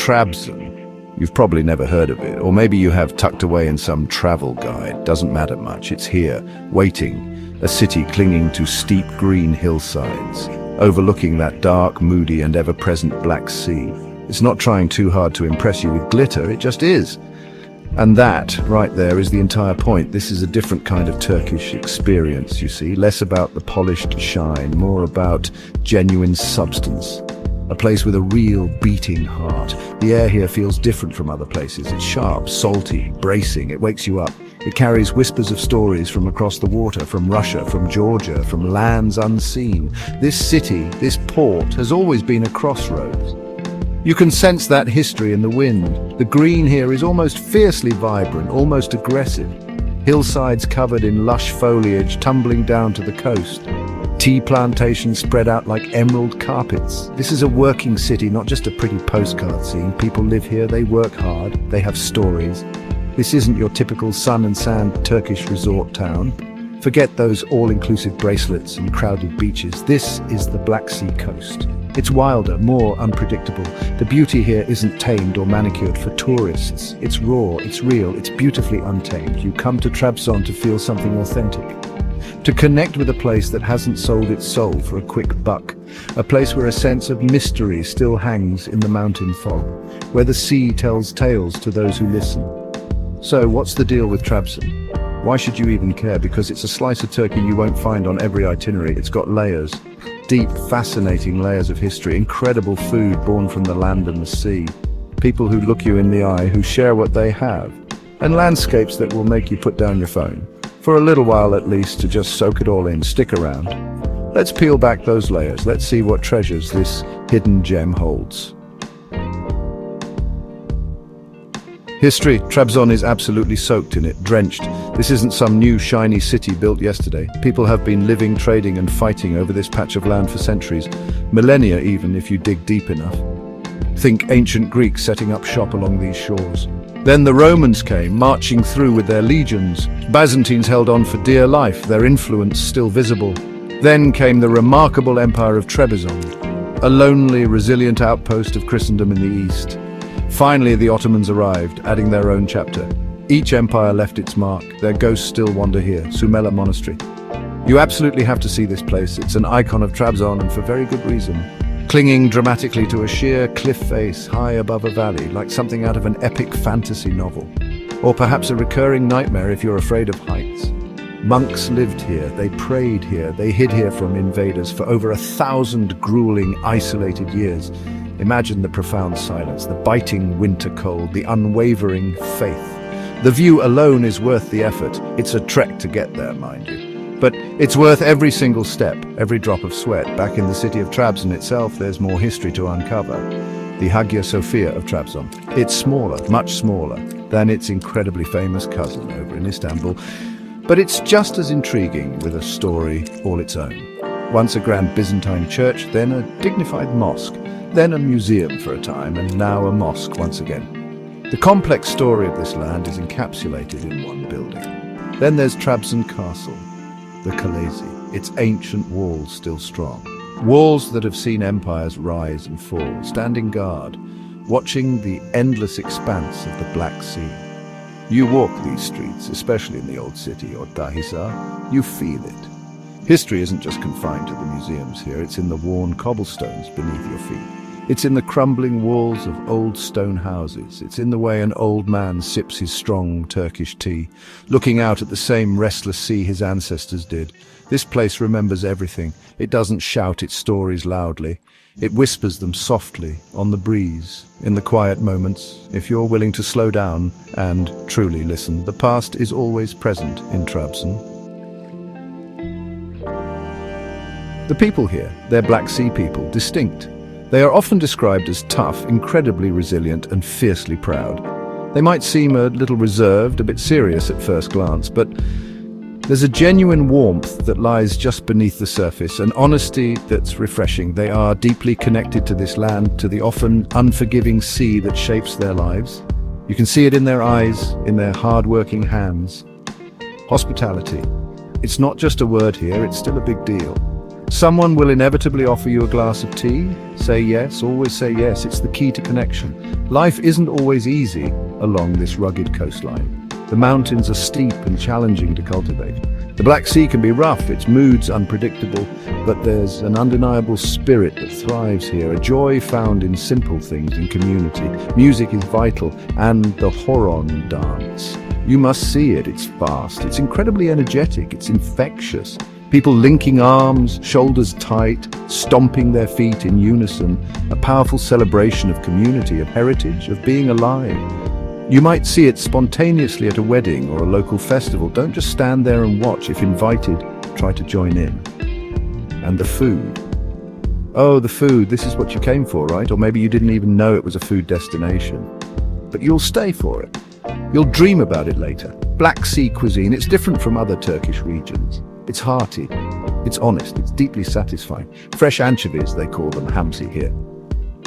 Trabzon. You've probably never heard of it, or maybe you have tucked away in some travel guide. Doesn't matter much. It's here, waiting, a city clinging to steep green hillsides, overlooking that dark, moody, and ever-present Black Sea. It's not trying too hard to impress you with glitter, it just is. And that, right there, is the entire point. This is a different kind of Turkish experience, you see. Less about the polished shine, more about genuine substance. A place with a real beating heart. The air here feels different from other places. It's sharp, salty, bracing. It wakes you up. It carries whispers of stories from across the water, from Russia, from Georgia, from lands unseen. This city, this port, has always been a crossroads. You can sense that history in the wind. The green here is almost fiercely vibrant, almost aggressive. Hillsides covered in lush foliage tumbling down to the coast. Tea plantations spread out like emerald carpets. This is a working city, not just a pretty postcard scene. People live here, they work hard, they have stories. This isn't your typical sun and sand Turkish resort town. Forget those all-inclusive bracelets and crowded beaches. This is the Black Sea coast. It's wilder, more unpredictable. The beauty here isn't tamed or manicured for tourists. It's raw, it's real, it's beautifully untamed. You come to Trabzon to feel something authentic. To connect with a place that hasn't sold its soul for a quick buck. A place where a sense of mystery still hangs in the mountain fog. Where the sea tells tales to those who listen. So, what's the deal with Trabzon? Why should you even care? Because it's a slice of Turkey you won't find on every itinerary. It's got layers. Deep, fascinating layers of history. Incredible food born from the land and the sea. People who look you in the eye, who share what they have. And landscapes that will make you put down your phone. For a little while at least, to just soak it all in. Stick around. Let's peel back those layers. Let's see what treasures this hidden gem holds. History. Trabzon is absolutely soaked in it, drenched. This isn't some new shiny city built yesterday. People have been living, trading and fighting over this patch of land for centuries. Millennia even, if you dig deep enough. Think ancient Greeks setting up shop along these shores. Then the Romans came, marching through with their legions. Byzantines held on for dear life, their influence still visible. Then came the remarkable empire of Trabzon, a lonely, resilient outpost of Christendom in the east. Finally, the Ottomans arrived, adding their own chapter. Each empire left its mark. Their ghosts still wander here, Sumela Monastery. You absolutely have to see this place. It's an icon of Trabzon, and for very good reason. Clinging dramatically to a sheer cliff face high above a valley, like something out of an epic fantasy novel. Or perhaps a recurring nightmare if you're afraid of heights. Monks lived here, they prayed here, they hid here from invaders for over 1,000 grueling, isolated years. Imagine the profound silence, the biting winter cold, the unwavering faith. The view alone is worth the effort. It's a trek to get there, mind you. But it's worth every single step, every drop of sweat. Back in the city of Trabzon itself, there's more history to uncover. The Hagia Sophia of Trabzon. It's smaller, much smaller, than its incredibly famous cousin over in Istanbul. But it's just as intriguing, with a story all its own. Once a grand Byzantine church, then a dignified mosque. Then a museum for a time, and now a mosque once again. The complex story of this land is encapsulated in one building. Then there's Trabzon Castle, the clichés, its ancient walls still strong. Walls that have seen empires rise and fall, standing guard, watching the endless expanse of the Black Sea. You walk these streets, especially in the old city or Dahisar, you feel it. History isn't just confined to the museums here, it's in the worn cobblestones beneath your feet. It's in the crumbling walls of old stone houses. It's in the way an old man sips his strong Turkish tea, looking out at the same restless sea his ancestors did. This place remembers everything. It doesn't shout its stories loudly. It whispers them softly, on the breeze, in the quiet moments. If you're willing to slow down and truly listen, the past is always present in Trabzon. The people here, they're Black Sea people, distinct. They are often described as tough, incredibly resilient, and fiercely proud. They might seem a little reserved, a bit serious at first glance, but there's a genuine warmth that lies just beneath the surface, an honesty that's refreshing. They are deeply connected to this land, to the often unforgiving sea that shapes their lives. You can see it in their eyes, in their hard-working hands. Hospitality. It's not just a word here, it's still a big deal. Someone will inevitably offer you a glass of tea. Say yes, always say yes. It's the key to connection. Life isn't always easy along this rugged coastline. The mountains are steep and challenging to cultivate. The Black Sea can be rough, its moods unpredictable, but there's an undeniable spirit that thrives here, a joy found in simple things, in community. Music is vital, and the horon dance. You must see it. It's fast, it's incredibly energetic, it's infectious. People linking arms, shoulders tight, stomping their feet in unison, a powerful celebration of community, of heritage, of being alive. You might see it spontaneously at a wedding or a local festival. Don't just stand there and watch. If invited, try to join in. And the food. Oh, the food. This is what you came for, right? Or maybe you didn't even know it was a food destination. But you'll stay for it. You'll dream about it later. Black Sea cuisine. It's different from other Turkish regions. It's hearty. It's honest. It's deeply satisfying. Fresh anchovies, they call them Hamsi here.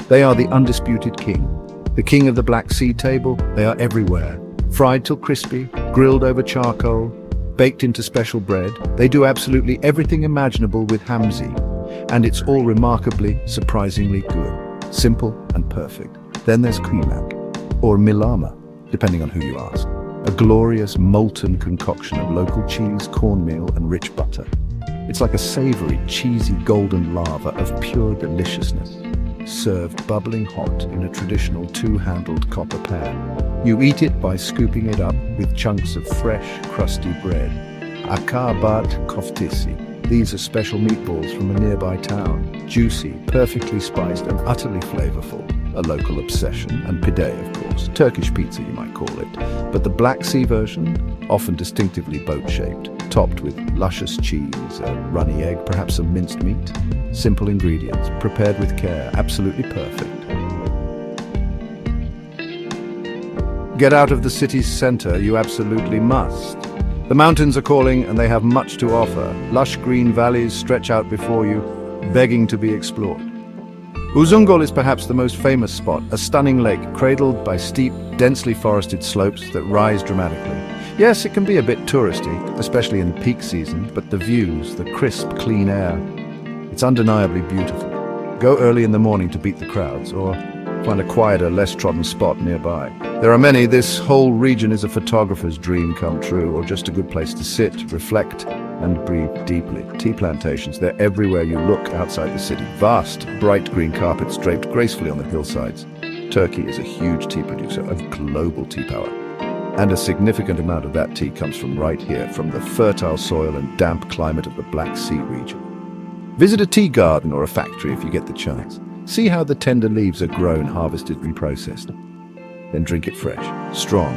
They are the undisputed king. The king of the Black Sea table, they are everywhere. Fried till crispy, grilled over charcoal, baked into special bread. They do absolutely everything imaginable with Hamsi. And it's all remarkably, surprisingly good. Simple and perfect. Then there's Kuymak, or milama, depending on who you ask. A glorious molten concoction of local cheese, cornmeal, and rich butter. It's like a savory, cheesy golden lava of pure deliciousness, served bubbling hot in a traditional two-handled copper pan. You eat it by scooping it up with chunks of fresh, crusty bread. Akabat koftisi. These are special meatballs from a nearby town. Juicy, perfectly spiced, and utterly flavorful. A local obsession. And pide, of course. Turkish pizza, you might call it. But the Black Sea version, often distinctively boat-shaped, topped with luscious cheese, a runny egg, perhaps some minced meat. Simple ingredients, prepared with care, absolutely perfect. Get out of the city's center, you absolutely must. The mountains are calling and they have much to offer. Lush green valleys stretch out before you, begging to be explored. Uzungol is perhaps the most famous spot, a stunning lake cradled by steep, densely forested slopes that rise dramatically. Yes, it can be a bit touristy, especially in the peak season, but the views, the crisp, clean air, it's undeniably beautiful. Go early in the morning to beat the crowds, or find a quieter, less trodden spot nearby. There are many. This whole region is a photographer's dream come true, or just a good place to sit, reflect, and breathe deeply. Tea plantations, they're everywhere you look outside the city. Vast, bright green carpets draped gracefully on the hillsides. Turkey is a huge tea producer of global tea power. And a significant amount of that tea comes from right here, from the fertile soil and damp climate of the Black Sea region. Visit a tea garden or a factory if you get the chance. See how the tender leaves are grown, harvested, and processed. Then drink it fresh, strong,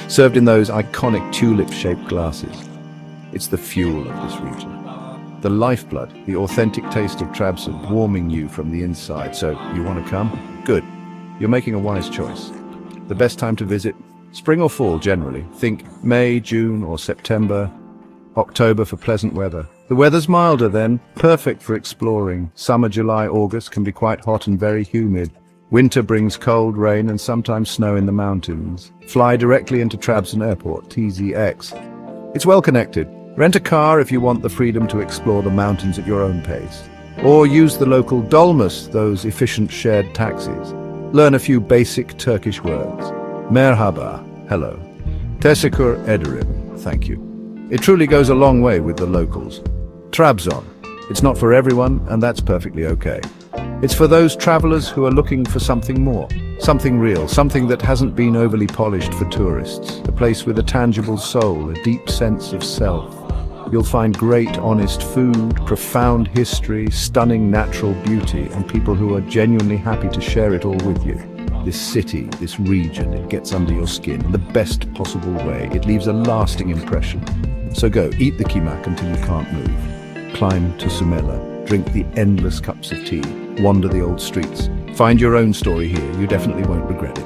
served in those iconic tulip-shaped glasses. It's the fuel of this region. The lifeblood, the authentic taste of Trabzon, warming you from the inside. So, you want to come? Good. You're making a wise choice. The best time to visit? Spring or fall, generally. Think May, June, or September. October for pleasant weather. The weather's milder then, perfect for exploring. Summer, July, August can be quite hot and very humid. Winter brings cold, rain, and sometimes snow in the mountains. Fly directly into Trabzon Airport, TZX. It's well connected. Rent a car if you want the freedom to explore the mountains at your own pace. Or use the local dolmus, those efficient shared taxis. Learn a few basic Turkish words. Merhaba, hello. Teşekkür ederim, thank you. It truly goes a long way with the locals. Trabzon. It's not for everyone, and that's perfectly okay. It's for those travelers who are looking for something more, something real, something that hasn't been overly polished for tourists, a place with a tangible soul, a deep sense of self. You'll find great, honest food, profound history, stunning natural beauty, and people who are genuinely happy to share it all with you. This city, this region, it gets under your skin in the best possible way. It leaves a lasting impression. So go, eat the kuymak until you can't move. Climb to Sumela, drink the endless cups of tea, wander the old streets. Find your own story here, you definitely won't regret it.